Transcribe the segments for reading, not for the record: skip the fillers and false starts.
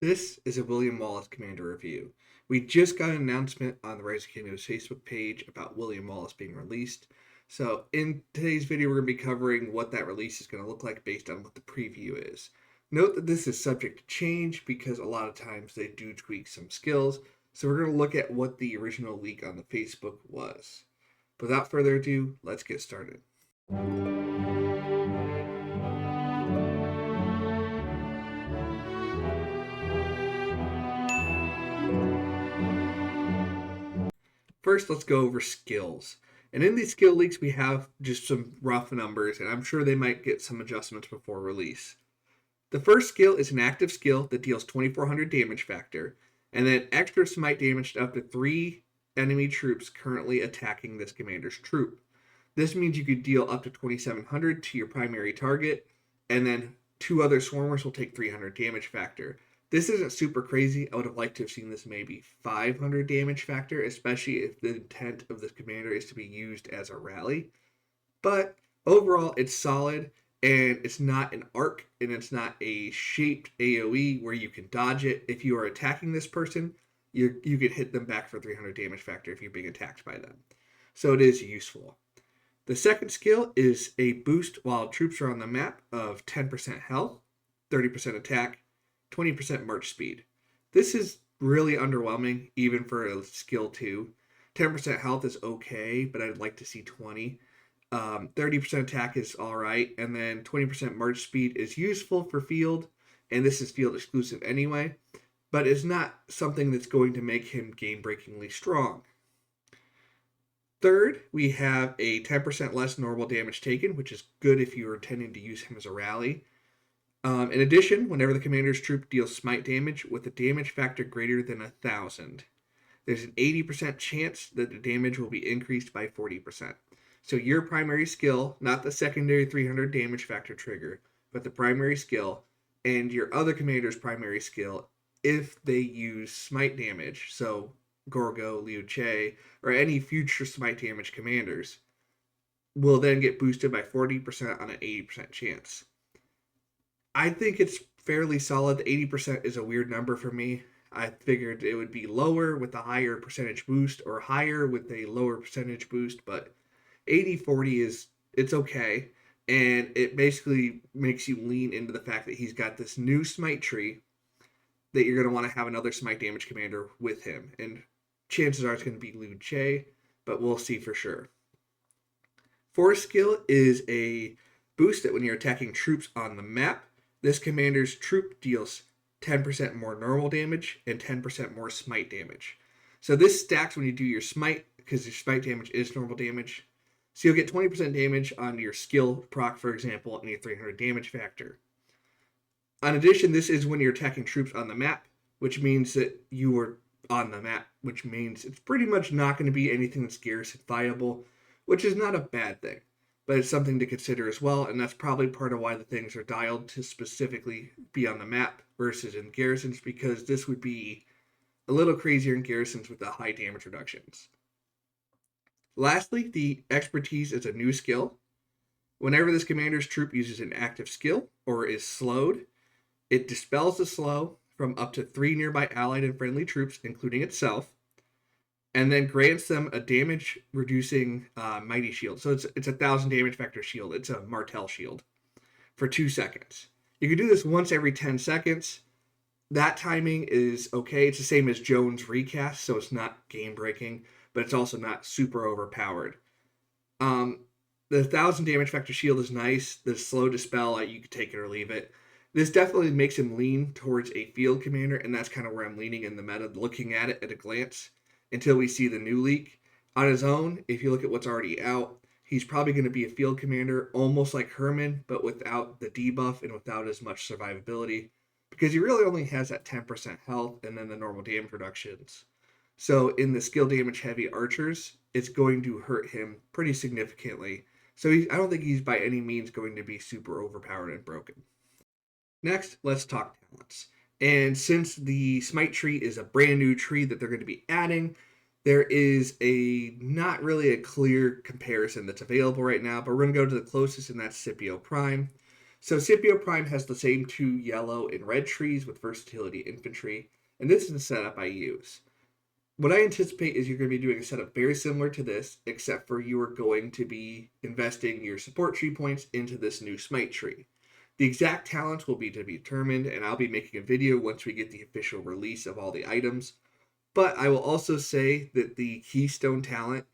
This is a William Wallace Commander review. We just got an announcement on the Rise of Kingdoms Facebook page about William Wallace being released. So in today's video, we're going to be covering what that release is going to look like based on what the preview is. Note that this is subject to change because a lot of times they do tweak some skills. So we're going to look at what the original leak on the Facebook was. Without further ado, let's get started. First, let's go over skills. And in these skill leaks, we have just some rough numbers, and I'm sure they might get some adjustments before release. The first skill is an active skill that deals 2400 damage factor, and then extra smite damage to up to 3 enemy troops currently attacking this commander's troop. This means you could deal up to 2700 to your primary target, and then 2 other swarmers will take 300 damage factor. This isn't super crazy. I would have liked to have seen this maybe 500 damage factor, especially if the intent of this commander is to be used as a rally. But overall, it's solid, and it's not an arc, and it's not a shaped AoE where you can dodge it. If you are attacking this person, you can hit them back for 300 damage factor if you're being attacked by them. So it is useful. The second skill is a boost while troops are on the map of 10% health, 30% attack, 20% march speed. This is really underwhelming, even for a skill 2. 10% health is okay, but I'd like to see 20. 30% attack is alright, and then 20% march speed is useful for field, and this is field exclusive anyway, but it's not something that's going to make him game-breakingly strong. Third, we have a 10% less normal damage taken, which is good if you are intending to use him as a rally. In addition, whenever the commander's troop deals smite damage with a damage factor greater than 1000, there's an 80% chance that the damage will be increased by 40%. So your primary skill, not the secondary 300 damage factor trigger, but the primary skill, and your other commander's primary skill, if they use smite damage, so Gorgo, Liu Che, or any future smite damage commanders, will then get boosted by 40% on an 80% chance. I think it's fairly solid. 80% is a weird number for me. I figured it would be lower with a higher percentage boost or higher with a lower percentage boost, but 80-40 it's okay. And it basically makes you lean into the fact that he's got this new smite tree that you're going to want to have another smite damage commander with him. And chances are it's going to be Liu Che, but we'll see for sure. Fourth skill is a boost that when you're attacking troops on the map, this commander's troop deals 10% more normal damage and 10% more smite damage. So this stacks when you do your smite, because your smite damage is normal damage. So you'll get 20% damage on your skill proc, for example, and your 300 damage factor. In addition, this is when you're attacking troops on the map, which means that you are on the map, which means it's pretty much not going to be anything that's garrison viable, which is not a bad thing. But it's something to consider as well, and that's probably part of why the things are dialed to specifically be on the map versus in garrisons, because this would be a little crazier in garrisons with the high damage reductions. Lastly, the expertise is a new skill. Whenever this commander's troop uses an active skill or is slowed, it dispels the slow from up to 3 nearby allied and friendly troops, including itself, and then grants them a damage reducing mighty shield. So it's a 1000 damage factor shield. It's a Martel shield for 2 seconds. You can do this once every 10 seconds. That timing is okay. It's the same as Jones recast, so it's not game breaking, but it's also not super overpowered. The 1000 damage factor shield is nice. The slow dispel, you can take it or leave it. This definitely makes him lean towards a field commander, and that's kind of where I'm leaning in the meta, looking at it at a glance. Until we see the new leak. On his own, if you look at what's already out, he's probably going to be a field commander, almost like Herman, but without the debuff and without as much survivability, because he really only has that 10% health and then the normal damage reductions. So in the skill damage heavy archers, it's going to hurt him pretty significantly. So I don't think he's by any means going to be super overpowered and broken. Next, let's talk talents. And since the Smite tree is a brand new tree that they're going to be adding, there is not really a clear comparison that's available right now, but we're going to go to the closest, and that's Scipio Prime. So Scipio Prime has the same 2 yellow and red trees with versatility infantry, and this is the setup I use. What I anticipate is you're going to be doing a setup very similar to this, except for you are going to be investing your support tree points into this new Smite tree. The exact talents will be to be determined, and I'll be making a video once we get the official release of all the items. But I will also say that the Keystone talent,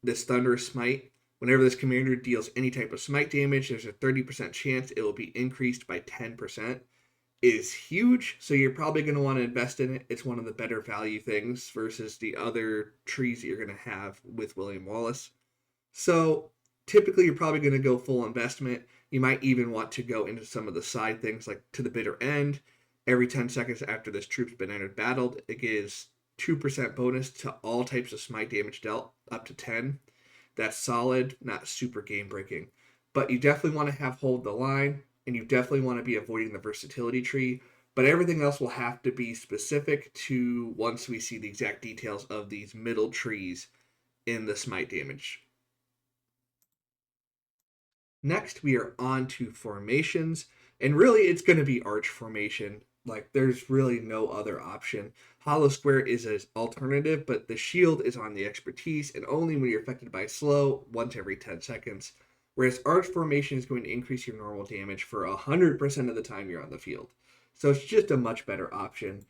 this Thunderous Smite, whenever this commander deals any type of smite damage, there's a 30% chance it will be increased by 10%. Is huge, so you're probably going to want to invest in it. It's one of the better value things versus the other trees that you're going to have with William Wallace. So typically you're probably going to go full investment. You might even want to go into some of the side things like to the bitter end. Every 10 seconds after this troop's been entered battled, it gives 2% bonus to all types of smite damage dealt up to 10. That's solid, not super game breaking. But you definitely want to have hold the line, and you definitely want to be avoiding the versatility tree. But everything else will have to be specific to once we see the exact details of these middle trees in the smite damage. Next, we are on to formations, and really it's going to be arch formation. Like, there's really no other option. Hollow square is an alternative, but the shield is on the expertise, and only when you're affected by slow, once every 10 seconds. Whereas arch formation is going to increase your normal damage for 100% of the time you're on the field. So it's just a much better option.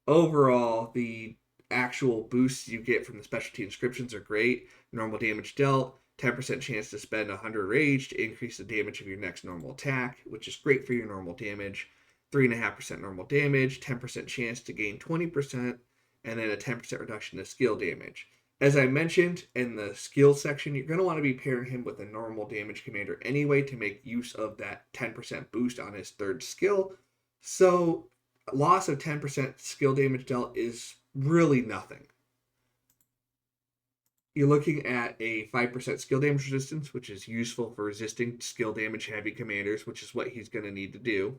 Overall, the actual boosts you get from the specialty inscriptions are great. Normal damage dealt, 10% chance to spend 100 rage to increase the damage of your next normal attack, which is great for your normal damage. 3.5% normal damage, 10% chance to gain 20%, and then a 10% reduction to skill damage. As I mentioned in the skill section, you're going to want to be pairing him with a normal damage commander anyway to make use of that 10% boost on his third skill. So loss of 10% skill damage dealt is really nothing. You're looking at a 5% skill damage resistance, which is useful for resisting skill damage heavy commanders, which is what he's going to need to do.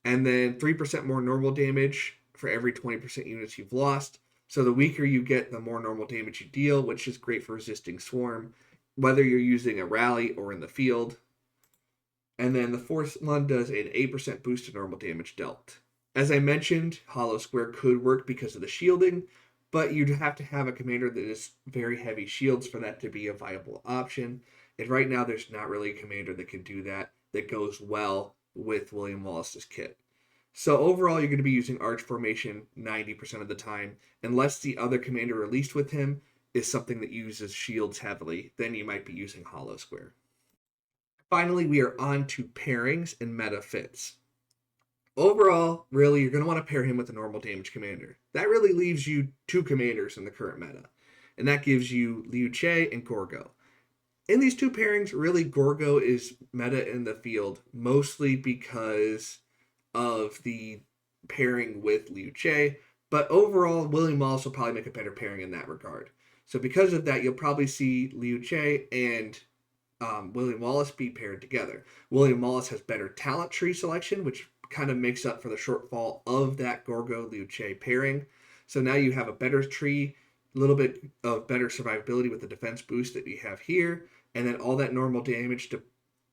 And then 3% more normal damage for every 20% units you've lost. So the weaker you get, the more normal damage you deal, which is great for resisting swarm, whether you're using a rally or in the field. And then the fourth one does an 8% boost to normal damage dealt. As I mentioned, Hollow Square could work because of the shielding, but you'd have to have a commander that is very heavy shields for that to be a viable option. And right now, there's not really a commander that can do that goes well with William Wallace's kit. So overall, you're going to be using Arch Formation 90% of the time, unless the other commander released with him is something that uses shields heavily, then you might be using Hollow Square. Finally, we are on to pairings and meta fits. Overall, really, you're going to want to pair him with a normal damage commander. That really leaves you 2 commanders in the current meta, and that gives you Liu Che and Gorgo. In these 2 pairings, really, Gorgo is meta in the field, mostly because of the pairing with Liu Che, but overall, William Wallace will probably make a better pairing in that regard. So because of that, you'll probably see Liu Che and William Wallace be paired together. William Wallace has better talent tree selection, which kind of makes up for the shortfall of that Gorgo Liu Che pairing. So now you have a better tree, a little bit of better survivability with the defense boost that you have here, and then all that normal damage to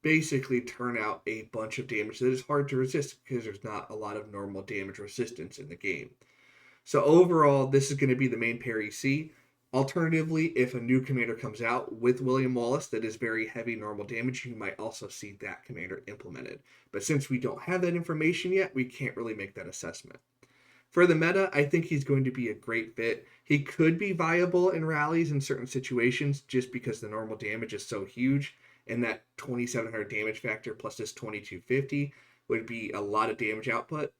basically turn out a bunch of damage that is hard to resist because there's not a lot of normal damage resistance in the game. So overall, this is going to be the main pair you see. Alternatively, if a new commander comes out with William Wallace that is very heavy normal damage, you might also see that commander implemented. But since we don't have that information yet, we can't really make that assessment. For the meta, I think he's going to be a great fit. He could be viable in rallies in certain situations just because the normal damage is so huge, and that 2700 damage factor plus this 2250 would be a lot of damage output.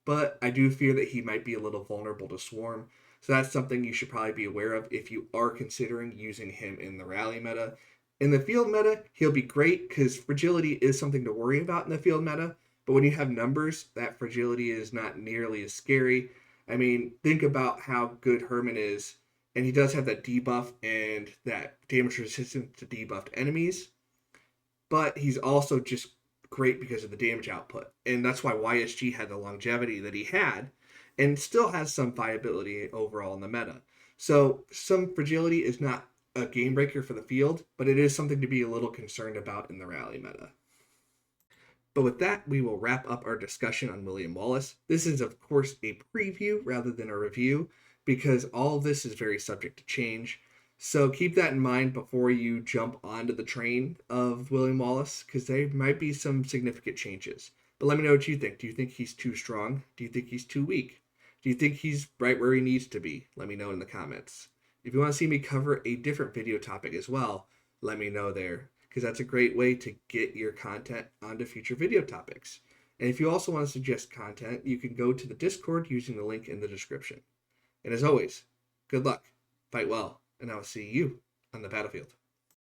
But I do fear that he might be a little vulnerable to swarm. So that's something you should probably be aware of if you are considering using him in the rally meta. In the field meta, he'll be great because fragility is something to worry about in the field meta. But when you have numbers, that fragility is not nearly as scary. I mean, think about how good Herman is. And he does have that debuff and that damage resistance to debuffed enemies. But he's also just great because of the damage output. And that's why YSG had the longevity that he had and still has some viability overall in the meta. So some fragility is not a game breaker for the field, but it is something to be a little concerned about in the rally meta. But with that, we will wrap up our discussion on William Wallace. This is, of course, a preview rather than a review, because all of this is very subject to change. So keep that in mind before you jump onto the train of William Wallace, because there might be some significant changes. But let me know what you think. Do you think he's too strong? Do you think he's too weak? Do you think he's right where he needs to be? Let me know in the comments. If you want to see me cover a different video topic as well, let me know there, because that's a great way to get your content onto future video topics. And if you also want to suggest content, you can go to the Discord using the link in the description. And as always, good luck, fight well, and I will see you on the battlefield.